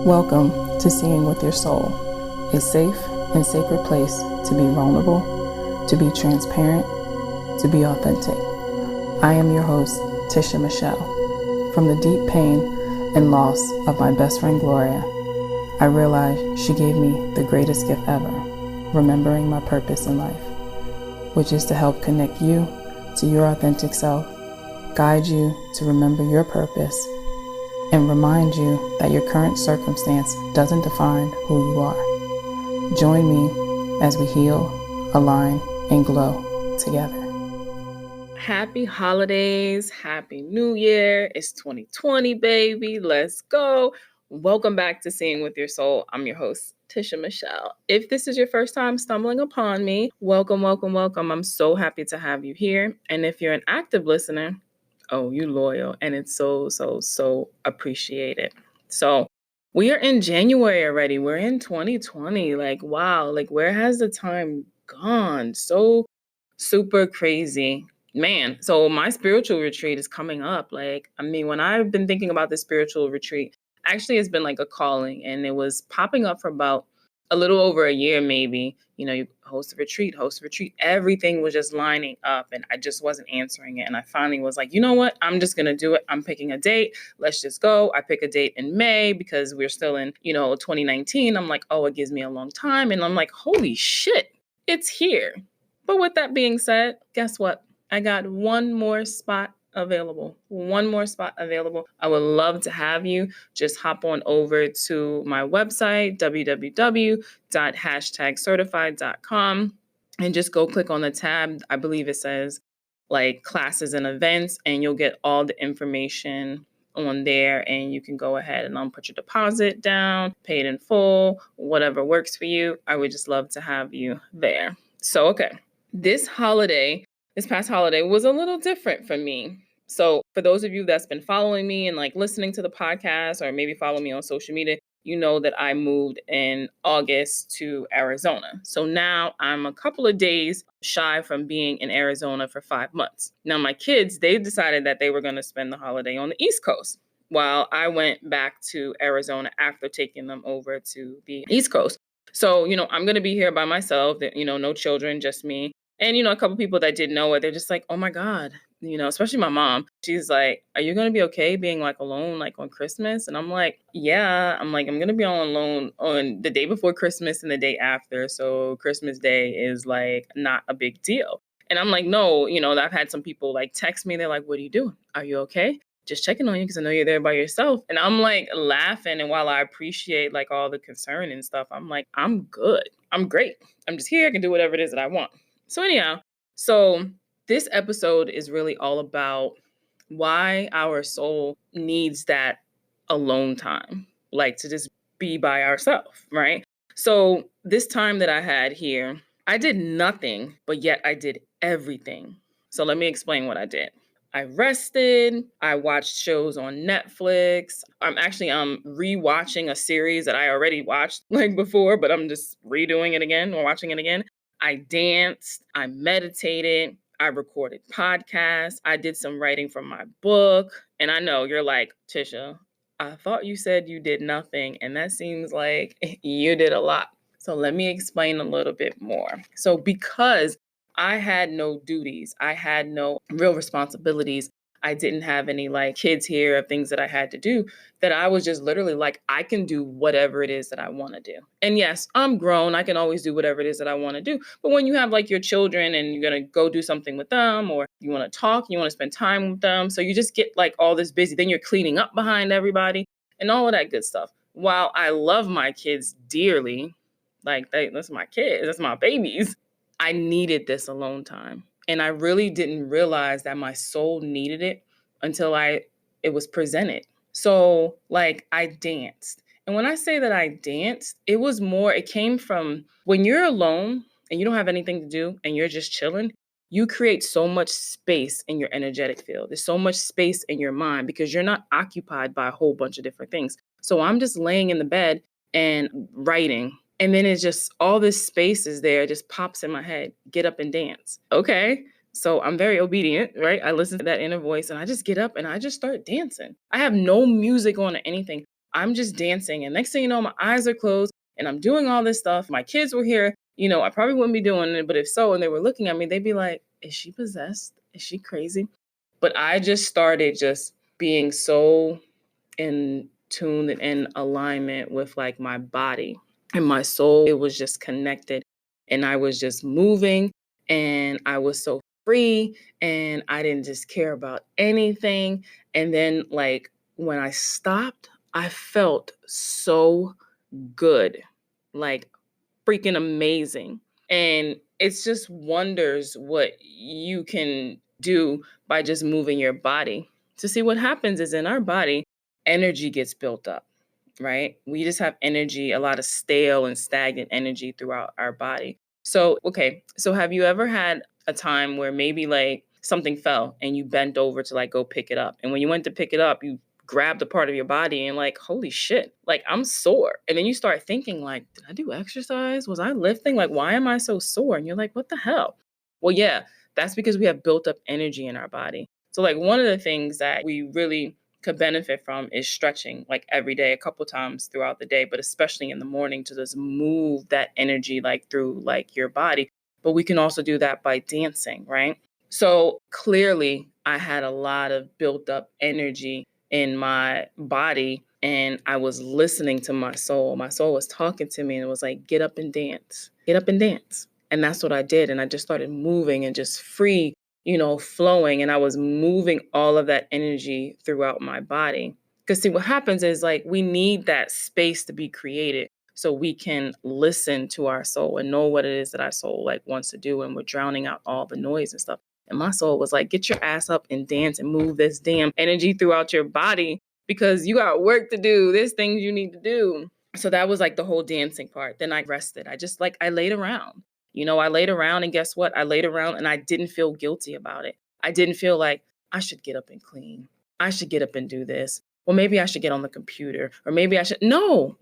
Welcome to Seeing with Your Soul, a safe and sacred place to be vulnerable, to be transparent, to be authentic. I am your host, Tisha Michelle. From the deep pain and loss of my best friend Gloria, I realized she gave me the greatest gift ever, remembering my purpose in life, which is to help connect you to your authentic self, guide you to remember your purpose, and remind you that your current circumstance doesn't define who you are. Join me as we heal, align, and glow together. Happy holidays, happy new year. It's 2020, baby. Let's go. Welcome back to Seeing with Your Soul. I'm your host, Tisha Michelle. If this is your first time stumbling upon me, welcome. I'm so happy to have you here. And if you're an active listener, oh, you loyal, and it's so appreciated. So we are in January already. We're in 2020. Like, wow, like where has the time gone? So super crazy. Man, so my spiritual retreat is coming up. When I've been thinking about this spiritual retreat, actually it's been like a calling, and it was popping up for about a little over a year, maybe. You host a retreat. Everything was just lining up, and I just wasn't answering it. And I finally was like, you know what? I'm just going to do it. I'm picking a date. Let's just go. I pick a date in May because we're still in, 2019. I'm like, oh, it gives me a long time. And I'm like, holy shit, it's here. But with that being said, guess what? I got one more spot available. I would love to have you. Just hop on over to my website, www.hashtagcertified.com, and just go click on the tab. I believe it says like classes and events, and you'll get all the information on there, and you can go ahead and put your deposit down, pay it in full, whatever works for you. I would just love to have you there. So, okay. This past holiday was a little different for me. So for those of you that's been following me and like listening to the podcast, or maybe follow me on social media, you know that I moved in August to Arizona. So now I'm a couple of days shy from being in Arizona for 5 months. Now my kids, they decided that they were going to spend the holiday on the East Coast, while I went back to Arizona after taking them over to the East Coast. So, I'm going to be here by myself, no children, just me. And, a couple people that didn't know it, they're just like, oh my God, especially my mom. She's like, are you going to be okay being like alone, like on Christmas? And I'm like, yeah, I'm going to be all alone on the day before Christmas and the day after. So Christmas Day is like not a big deal. And I'm like, no, I've had some people like text me. They're like, what are you doing? Are you okay? Just checking on you because I know you're there by yourself. And I'm like laughing. And while I appreciate like all the concern and stuff, I'm like, I'm good. I'm great. I'm just here. I can do whatever it is that I want. So anyhow, this episode is really all about why our soul needs that alone time, like to just be by ourselves, right? So this time that I had here, I did nothing, but yet I did everything. So let me explain what I did. I rested. I watched shows on Netflix. I'm actually rewatching a series that I already watched like before, but I'm just redoing it again or watching it again. I danced, I meditated, I recorded podcasts, I did some writing from my book. And I know you're like, Tisha, I thought you said you did nothing, and that seems like you did a lot. So let me explain a little bit more. So because I had no duties, I had no real responsibilities, I didn't have any like kids here or things that I had to do, that I was just literally like, I can do whatever it is that I want to do. And yes, I'm grown. I can always do whatever it is that I want to do. But when you have like your children and you're going to go do something with them, or you want to talk, you want to spend time with them. So you just get like all this busy. Then you're cleaning up behind everybody and all of that good stuff. While I love my kids dearly, like that's my kids, that's my babies, I needed this alone time. And I really didn't realize that my soul needed it until it was presented. So like I danced. And when I say that I danced, it came from when you're alone and you don't have anything to do and you're just chilling, you create so much space in your energetic field. There's so much space in your mind because you're not occupied by a whole bunch of different things. So I'm just laying in the bed and writing. And then it's just all this space is there, it just pops in my head. Get up and dance. Okay. So I'm very obedient, right? I listen to that inner voice and I just get up and I just start dancing. I have no music on or anything. I'm just dancing. And next thing you know, my eyes are closed and I'm doing all this stuff. My kids were here. I probably wouldn't be doing it, but if so, and they were looking at me, they'd be like, is she possessed? Is she crazy? But I just started just being so in tune and in alignment with like my body and my soul. It was just connected and I was just moving and I was so free and I didn't just care about anything. And then like when I stopped, I felt so good, like freaking amazing. And it's just wonders what you can do by just moving your body. To see what happens is in our body, energy gets built up, right? We just have energy, a lot of stale and stagnant energy throughout our body. So, okay, so have you ever had a time where maybe like something fell and you bent over to like go pick it up? And when you went to pick it up, you grabbed a part of your body and like, holy shit, like I'm sore. And then you start thinking like, did I do exercise? Was I lifting? Like, why am I so sore? And you're like, what the hell? Well, yeah, that's because we have built up energy in our body. So like one of the things that we really could benefit from is stretching like every day, a couple times throughout the day, but especially in the morning to just move that energy like through like your body. But we can also do that by dancing, right? So clearly I had a lot of built up energy in my body and I was listening to my soul. My soul was talking to me and it was like, get up and dance, get up and dance. And that's what I did. And I just started moving and just free, flowing. And I was moving all of that energy throughout my body. Because see, what happens is like we need that space to be created so we can listen to our soul and know what it is that our soul like wants to do. And we're drowning out all the noise and stuff. And my soul was like, get your ass up and dance and move this damn energy throughout your body because you got work to do. There's things you need to do. So that was like the whole dancing part. Then I rested. I laid around. I laid around and guess what? I laid around and I didn't feel guilty about it. I didn't feel like I should get up and clean. I should get up and do this. Well, maybe I should get on the computer or maybe I should. No.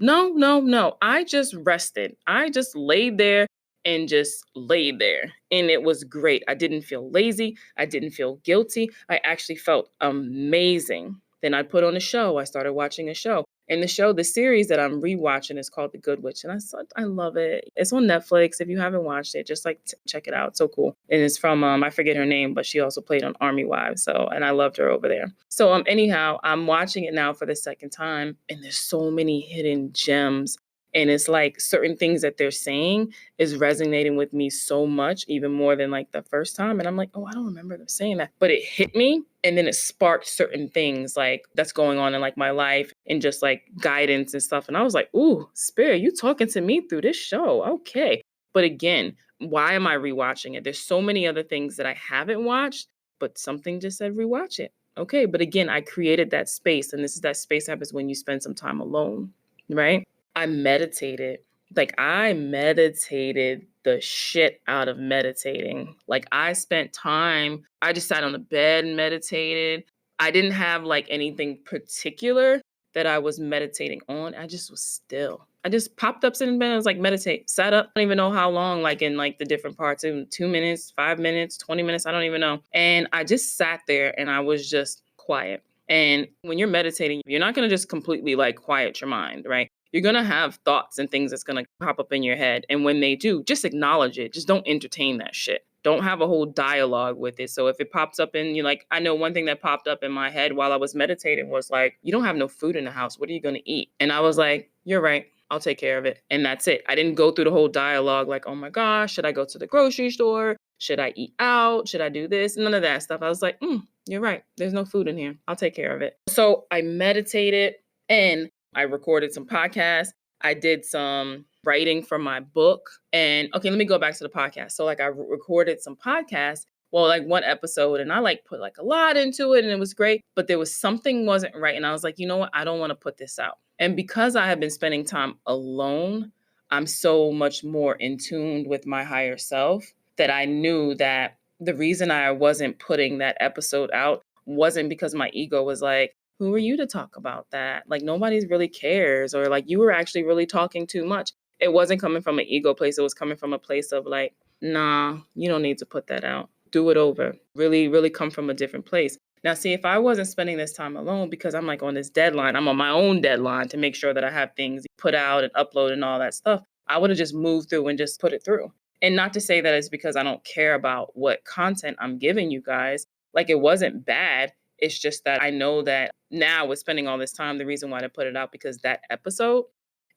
I just rested. I just laid there and just laid there. And it was great. I didn't feel lazy. I didn't feel guilty. I actually felt amazing. Then I put on a show. I started watching a show. And the series that I'm rewatching is called The Good Witch. And I love it. It's on Netflix. If you haven't watched it, just like check it out. It's so cool. And it's from, I forget her name, but she also played on Army Wives. And I loved her over there. So anyhow, I'm watching it now for the second time. And there's so many hidden gems. And it's like certain things that they're saying is resonating with me so much, even more than like the first time. And I'm like, oh, I don't remember them saying that. But it hit me. And then it sparked certain things like that's going on in like my life and just like guidance and stuff. And I was like, ooh, Spirit, you talking to me through this show. Okay. But again, why am I rewatching it? There's so many other things that I haven't watched, but something just said rewatch it. Okay. But again, I created that space. And this is that space happens when you spend some time alone, right? I meditated. Like I meditated the shit out of meditating. Like I spent time, I just sat on the bed and meditated. I didn't have like anything particular that I was meditating on. I just was still. I just popped up sitting in bed. I was like, meditate, sat up. I don't even know how long, like in like the different parts, in 2 minutes, 5 minutes, 20 minutes. I don't even know. And I just sat there and I was just quiet. And when you're meditating, you're not going to just completely like quiet your mind, right? You're going to have thoughts and things that's going to pop up in your head. And when they do, just acknowledge it. Just don't entertain that shit. Don't have a whole dialogue with it. So if it pops up and you're like, I know one thing that popped up in my head while I was meditating was like, you don't have no food in the house. What are you going to eat? And I was like, you're right. I'll take care of it. And that's it. I didn't go through the whole dialogue like, oh my gosh, should I go to the grocery store? Should I eat out? Should I do this? None of that stuff. I was like, you're right. There's no food in here. I'll take care of it. So I meditated and I recorded some podcasts. I did some writing for my book. And okay, let me go back to the podcast. So like I recorded some podcasts, well, like one episode, and I like put like a lot into it and it was great, but there was something wasn't right. And I was like, you know what? I don't want to put this out. And because I have been spending time alone, I'm so much more in tune with my higher self that I knew that the reason I wasn't putting that episode out wasn't because my ego was like, who are you to talk about that? Like nobody really cares, or like you were actually really talking too much. It wasn't coming from an ego place. It was coming from a place of like, nah, you don't need to put that out. Do it over. Really, really come from a different place. Now, see, if I wasn't spending this time alone because I'm like on this deadline, I'm on my own deadline to make sure that I have things put out and upload and all that stuff, I would have just moved through and just put it through. And not to say that it's because I don't care about what content I'm giving you guys. Like, it wasn't bad. It's just that I know that now with spending all this time, the reason why I put it out, because that episode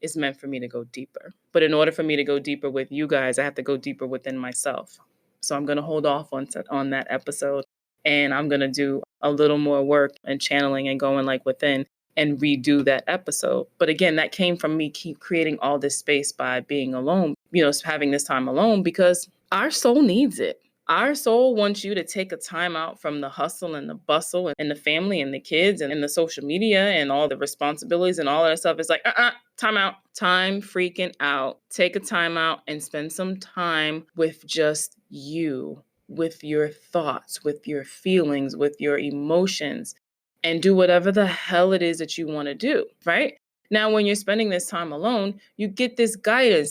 is meant for me to go deeper. But in order for me to go deeper with you guys, I have to go deeper within myself. So I'm going to hold off on that episode, and I'm going to do a little more work and channeling and going like within and redo that episode. But again, that came from me keep creating all this space by being alone, having this time alone, because our soul needs it. Our soul wants you to take a time out from the hustle and the bustle and the family and the kids and the social media and all the responsibilities and all that stuff. It's like, time out, time freaking out. Take a time out and spend some time with just you, with your thoughts, with your feelings, with your emotions, and do whatever the hell it is that you want to do, right? Now, when you're spending this time alone, you get this guidance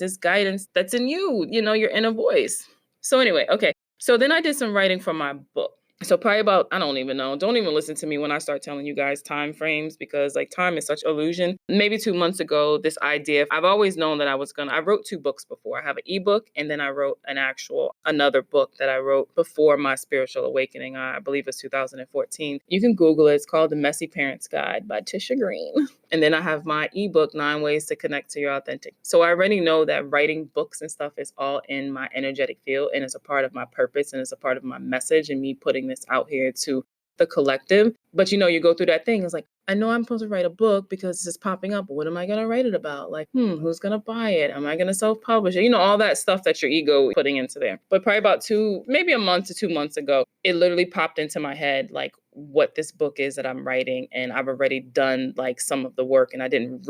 that's in you, your inner voice. So anyway, okay. So then I did some writing for my book. So probably about, I don't even know. Don't even listen to me when I start telling you guys time frames, because like time is such illusion. Maybe 2 months ago, this idea, I've always known that I wrote 2 books before. I have an ebook, and then I wrote another book that I wrote before my spiritual awakening. I believe it's 2014. You can Google it. It's called The Messy Parents Guide by Tisha Green. And then I have my ebook, 9 Ways to Connect to Your Authentic. So I already know that writing books and stuff is all in my energetic field, and it's a part of my purpose, and it's a part of my message, and me putting this out here to the collective. But you go through that thing. It's like, I know I'm supposed to write a book because it's just popping up. But what am I going to write it about? Like, who's going to buy it? Am I going to self-publish it? All that stuff that your ego is putting into there. But probably about maybe a month to 2 months ago, it literally popped into my head, like, what this book is that I'm writing. And I've already done like some of the work, and I didn't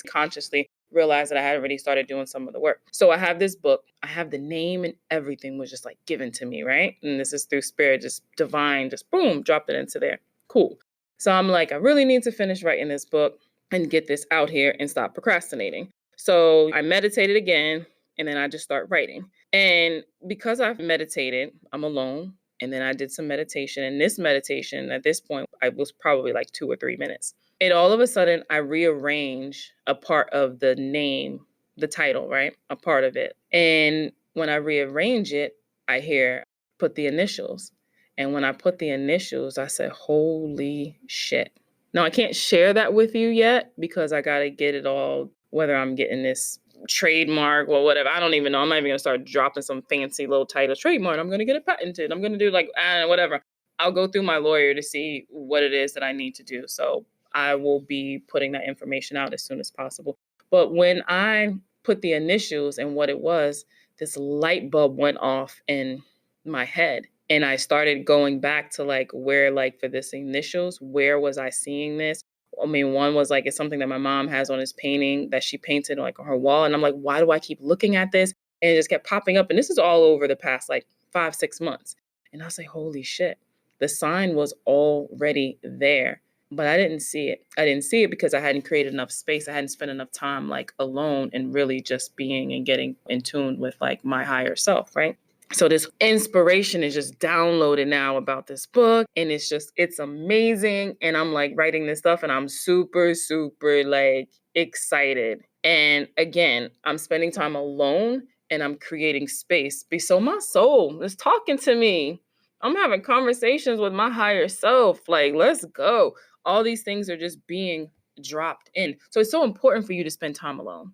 consciously realize that I had already started doing some of the work. So I have this book. I have the name, and everything was just like given to me, right? And this is through spirit, just divine, just boom, dropped it into there. Cool. So I'm like, I really need to finish writing this book and get this out here and stop procrastinating. So I meditated again, and then I just start writing. And because I've meditated, I'm alone. And then I did some meditation. And this meditation, at this point, I was probably like 2 or 3 minutes. And all of a sudden, I rearrange a part of the name, the title, right? A part of it. And when I rearrange it, I hear, put the initials. And when I put the initials, I said, holy shit. Now, I can't share that with you yet because I got to get it all, whether I'm getting this trademark or whatever. I don't even know. I'm not even going to start dropping some fancy little title. Trademark. I'm going to get it patented. I'm going to do like, whatever. I'll go through my lawyer to see what it is that I need to do. So I will be putting that information out as soon as possible. But when I put the initials and what it was, this light bulb went off in my head. And I started going back to like where, like for this initials, where was I seeing this? I mean, one was like, it's something that my mom has on this painting that she painted like on her wall. And I'm like, why do I keep looking at this? And it just kept popping up. And this is all over the past like 5-6 months. And I was like, holy shit, the sign was already there. But I didn't see it. I didn't see it because I hadn't created enough space. I hadn't spent enough time like alone and really just being and getting in tune with like my higher self, right? So this inspiration is just downloaded now about this book, and it's amazing. And I'm like writing this stuff, and I'm super, super like excited. And again, I'm spending time alone, and I'm creating space. So my soul is talking to me. I'm having conversations with my higher self. Like, let's go. All these things are just being dropped in. So it's so important for you to spend time alone.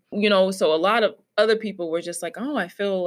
So a lot of other people were just like, oh, I feel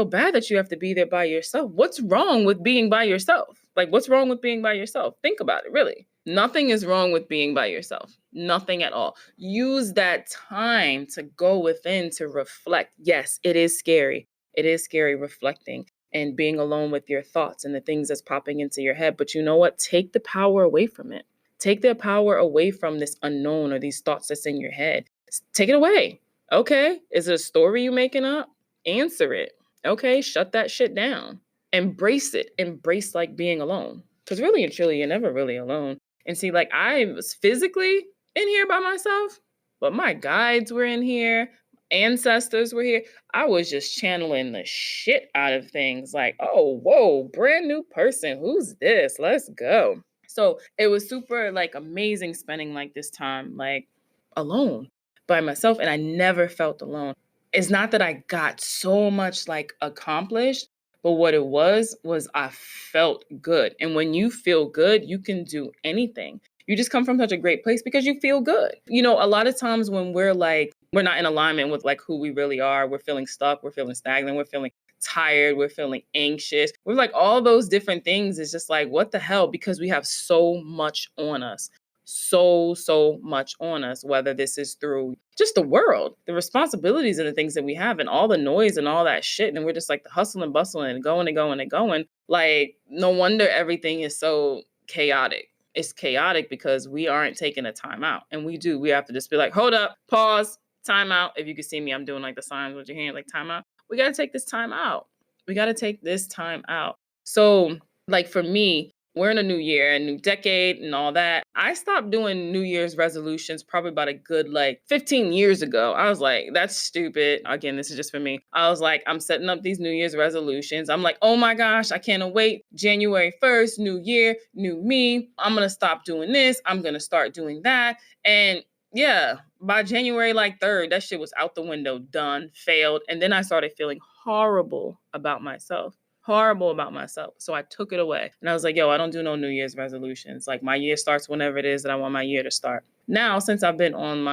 bad that you have to be there by yourself. What's wrong with being by yourself? Like, what's wrong with being by yourself? Think about it, really. Nothing is wrong with being by yourself. Nothing at all. Use that time to go within, to reflect. Yes, it is scary. It is scary reflecting and being alone with your thoughts and the things that's popping into your head. But you know what? Take the power away from it. Take the power away from this unknown or these thoughts that's in your head. Take it away. Okay. Is it a story you making up? Answer it. Okay. Shut that shit down. Embrace it. Embrace like being alone. Because really and truly, you're never really alone. And see, like I was physically in here by myself, but my guides were in here. Ancestors were here. I was just channeling the shit out of things like, oh, whoa, brand new person. Who's this? Let's go. So it was super like amazing spending like this time like alone by myself, and I never felt alone. It's not that I got so much like accomplished, but what it was I felt good. And when you feel good, you can do anything. You just come from such a great place because you feel good. You know, a lot of times when we're like, we're not in alignment with like who we really are, we're feeling stuck, we're feeling stagnant, we're feeling tired, we're feeling anxious. We're like all those different things is just like, what the hell? Because we have so much on us. So much on us, whether this is through just the world, the responsibilities and the things that we have and all the noise and all that shit. And we're just like the hustle and bustle and going and going and going. Like, no wonder everything is so chaotic. It's chaotic because we aren't taking a time out. And we have to just be like, hold up, pause, time out. If you can see me, I'm doing like the signs with your hand, like time out. We got to take this time out. We got to take this time out. So, like for me, we're in a new year, a new decade and all that. I stopped doing New Year's resolutions probably about a good like 15 years ago. I was like, that's stupid. Again, this is just for me. I was like, I'm setting up these New Year's resolutions. I'm like, oh my gosh, I can't wait. January 1st, new year, new me. I'm going to stop doing this. I'm going to start doing that. And yeah, by January like 3rd, that shit was out the window, done, failed. And then I started feeling horrible about myself. So I took it away and I was like, yo, I don't do no New Year's resolutions. Like my year starts whenever it is that I want my year to start. Now, since I've been on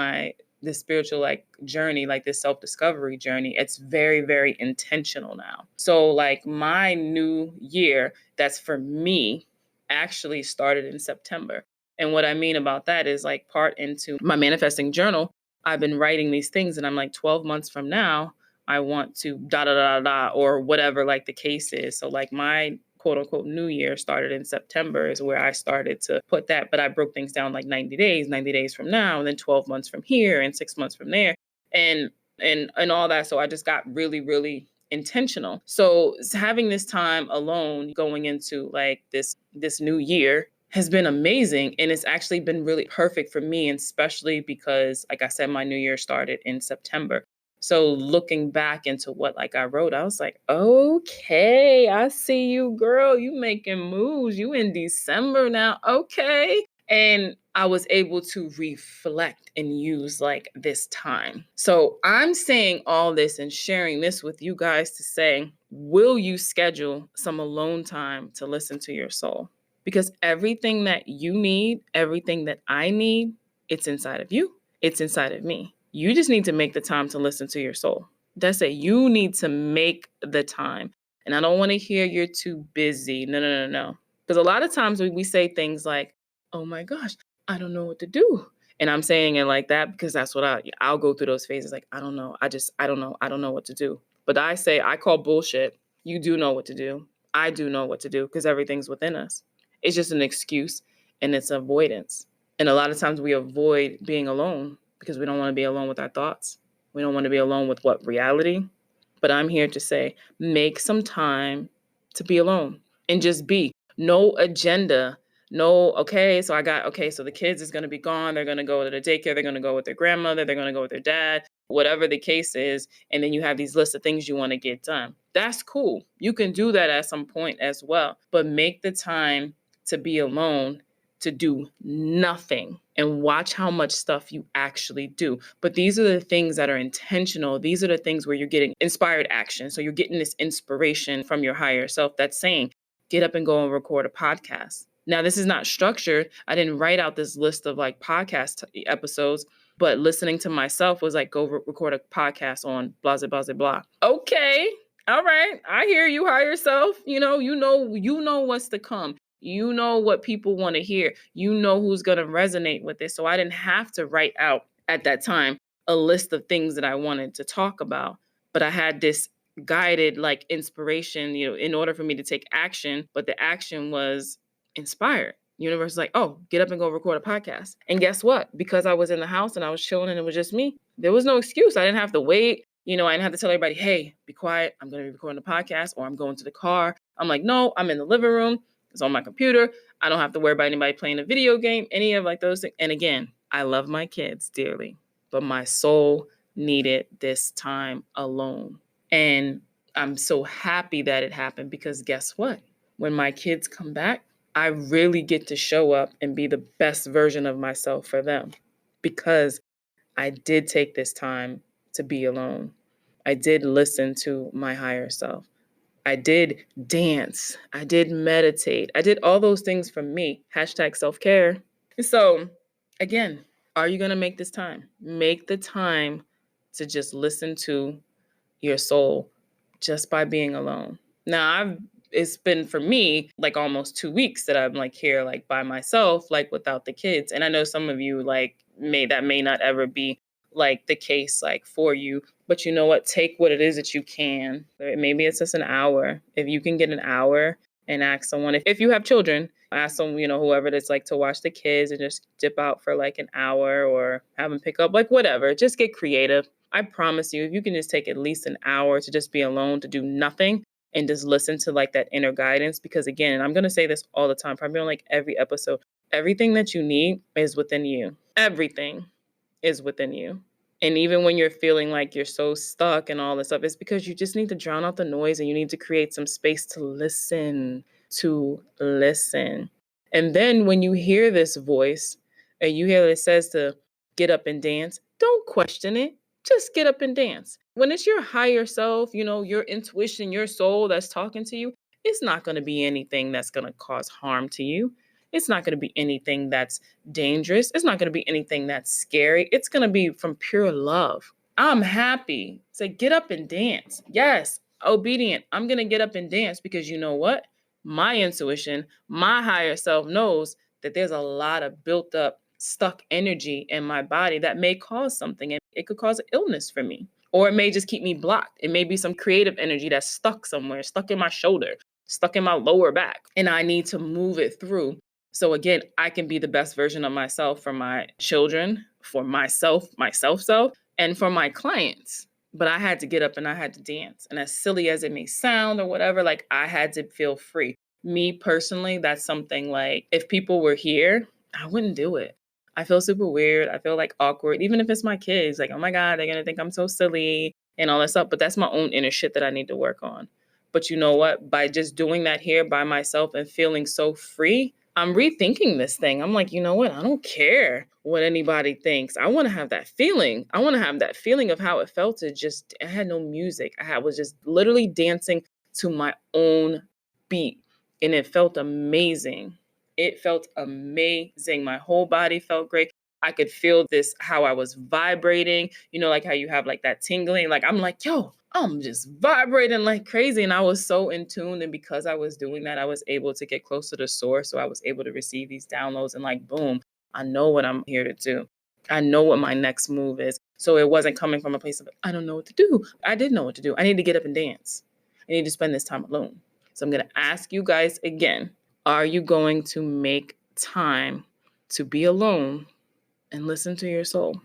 this spiritual like journey, like this self-discovery journey, it's very, very intentional now. So like my new year, that's for me, actually started in September. And what I mean about that is like part into my manifesting journal. I've been writing these things and I'm like 12 months from now, I want to da da da da or whatever like the case is. So like my quote unquote new year started in September is where I started to put that. But I broke things down like 90 days from now, and then 12 months from here and 6 months from there and all that. So I just got really, really intentional. So having this time alone going into like this new year has been amazing. And it's actually been really perfect for me, and especially because, like I said, my new year started in September. So looking back into what like I wrote, I was like, okay, I see you, girl. You making moves. You in December now. Okay. And I was able to reflect and use like this time. So I'm saying all this and sharing this with you guys to say, will you schedule some alone time to listen to your soul? Because everything that you need, everything that I need, it's inside of you. It's inside of me. You just need to make the time to listen to your soul. That's it. You need to make the time. And I don't want to hear you're too busy. No. Because a lot of times we say things like, oh my gosh, I don't know what to do. And I'm saying it like that because that's what I'll go through those phases. Like, I don't know. I don't know. I don't know what to do. But I call bullshit. You do know what to do. I do know what to do because everything's within us. It's just an excuse and it's avoidance. And a lot of times we avoid being alone because we don't want to be alone with our thoughts. We don't want to be alone with reality. But I'm here to say, make some time to be alone and just be. No agenda. No, so the kids is going to be gone. They're going to go to the daycare. They're going to go with their grandmother. They're going to go with their dad, whatever the case is. And then you have these lists of things you want to get done. That's cool. You can do that at some point as well. But make the time to be alone, to do nothing, and watch how much stuff you actually do. But these are the things that are intentional. These are the things where you're getting inspired action. So you're getting this inspiration from your higher self that's saying, get up and go and record a podcast. Now, this is not structured. I didn't write out this list of like podcast episodes, but listening to myself was like, go record a podcast on blah, blah, blah, blah. Okay. All right. I hear you, higher self. You know what's to come. You know what people want to hear. You know who's going to resonate with this. So I didn't have to write out at that time a list of things that I wanted to talk about. But I had this guided like inspiration, in order for me to take action. But the action was inspired. Universe is like, oh, get up and go record a podcast. And guess what? Because I was in the house and I was chilling and it was just me, there was no excuse. I didn't have to wait. I didn't have to tell everybody, hey, be quiet. I'm going to be recording a podcast, or I'm going to the car. I'm like, no, I'm in the living room. It's on my computer. I don't have to worry about anybody playing a video game, any of like those things. And again, I love my kids dearly, but my soul needed this time alone. And I'm so happy that it happened because guess what? When my kids come back, I really get to show up and be the best version of myself for them because I did take this time to be alone. I did listen to my higher self. I did dance. I did meditate. I did all those things for me. Hashtag self-care. So again, are you going to make this time? Make the time to just listen to your soul just by being alone. Now, it's been for me like almost 2 weeks that I'm like here, like by myself, like without the kids. And I know some of you like may not ever be like the case like for you, but you know what? Take what it is that you can. Maybe it's just an hour. If you can get an hour and ask someone, if you have children, ask them, whoever it is, like to watch the kids and just dip out for like an hour or have them pick up, like whatever. Just get creative. I promise you, if you can just take at least an hour to just be alone, to do nothing and just listen to like that inner guidance, because again, and I'm going to say this all the time, probably on like every episode, everything that you need is within you. Everything is within you. And even when you're feeling like you're so stuck and all this stuff, it's because you just need to drown out the noise and you need to create some space to listen. And then when you hear this voice and you hear that it says to get up and dance, don't question it. Just get up and dance. When it's your higher self, your intuition, your soul that's talking to you, it's not going to be anything that's going to cause harm to you. It's not going to be anything that's dangerous. It's not going to be anything that's scary. It's going to be from pure love. I'm happy. Say, get up and dance. Yes, obedient. I'm going to get up and dance because you know what? My intuition, my higher self knows that there's a lot of built up, stuck energy in my body that may cause something. It could cause an illness for me, or it may just keep me blocked. It may be some creative energy that's stuck somewhere, stuck in my shoulder, stuck in my lower back, and I need to move it through. So again, I can be the best version of myself for my children, for myself, self, and for my clients. But I had to get up and I had to dance. And as silly as it may sound or whatever, like I had to feel free. Me personally, that's something like if people were here, I wouldn't do it. I feel super weird. I feel like awkward, even if it's my kids, like, oh my God, they're going to think I'm so silly and all that stuff. But that's my own inner shit that I need to work on. But you know what? By just doing that here by myself and feeling so free, I'm rethinking this thing. I'm like, you know what? I don't care what anybody thinks. I want to have that feeling. I want to have that feeling of how it felt to just, I had no music. Was just literally dancing to my own beat. And it felt amazing. It felt amazing. My whole body felt great. I could feel this, how I was vibrating, like how you have like that tingling. Like, I'm like, yo, I'm just vibrating like crazy. And I was so in tune. And because I was doing that, I was able to get closer to source. So I was able to receive these downloads and like, boom, I know what I'm here to do. I know what my next move is. So it wasn't coming from a place of, I don't know what to do. I did know what to do. I need to get up and dance. I need to spend this time alone. So I'm going to ask you guys again, are you going to make time to be alone and listen to your soul?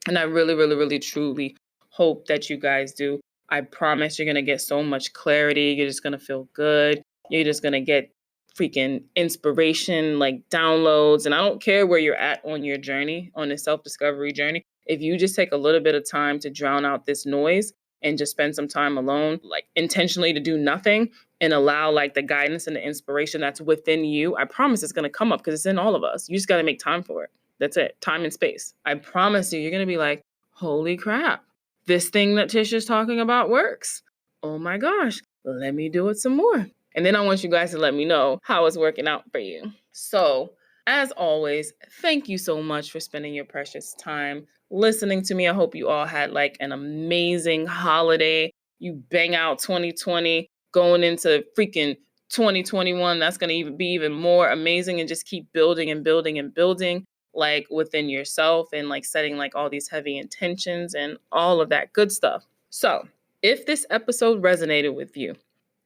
And I really, really, really, truly hope that you guys do. I promise you're going to get so much clarity. You're just going to feel good. You're just going to get freaking inspiration, like downloads. And I don't care where you're at on your journey, on the self-discovery journey. If you just take a little bit of time to drown out this noise and just spend some time alone, like intentionally to do nothing and allow like the guidance and the inspiration that's within you, I promise it's going to come up because it's in all of us. You just got to make time for it. That's it. Time and space. I promise you're going to be like, holy crap, this thing that Tisha's talking about works. Oh my gosh, let me do it some more. And then I want you guys to let me know how it's working out for you. So as always, thank you so much for spending your precious time listening to me. I hope you all had like an amazing holiday. You bang out 2020 going into freaking 2021. That's going to be even more amazing, and just keep building and building and building like within yourself and like setting like all these heavy intentions and all of that good stuff. So if this episode resonated with you,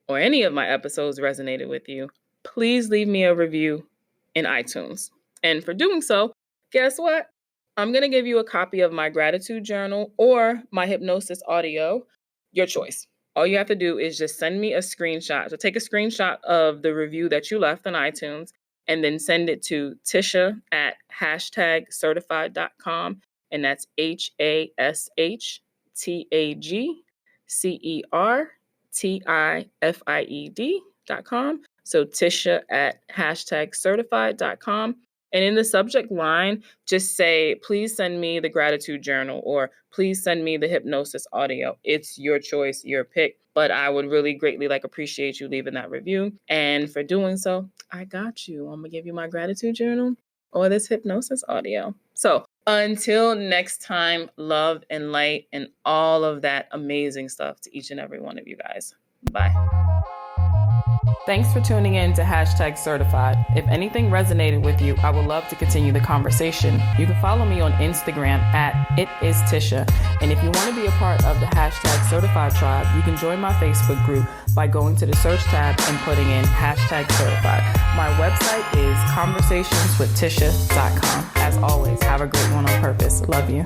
or any of my episodes resonated with you, please leave me a review in iTunes. And for doing so, guess what? I'm going to give you a copy of my gratitude journal or my hypnosis audio, your choice. All you have to do is just send me a screenshot. So take a screenshot of the review that you left on iTunes and then send it to Tisha at #certified.com. And that's HASHTAGCERTIFIED.com. So Tisha at #certified.com. And in the subject line, just say, please send me the gratitude journal, or please send me the hypnosis audio. It's your choice, your pick. But I would really greatly appreciate you leaving that review. And for doing so, I got you. I'm going to give you my gratitude journal or this hypnosis audio. So until next time, love and light and all of that amazing stuff to each and every one of you guys. Bye. Thanks for tuning in to #certified. If anything resonated with you, I would love to continue the conversation. You can follow me on Instagram at @itistisha. And if you want to be a part of the #certified tribe, you can join my Facebook group by going to the search tab and putting in #certified. My website is conversationswithtisha.com. As always, have a great one on purpose. Love you.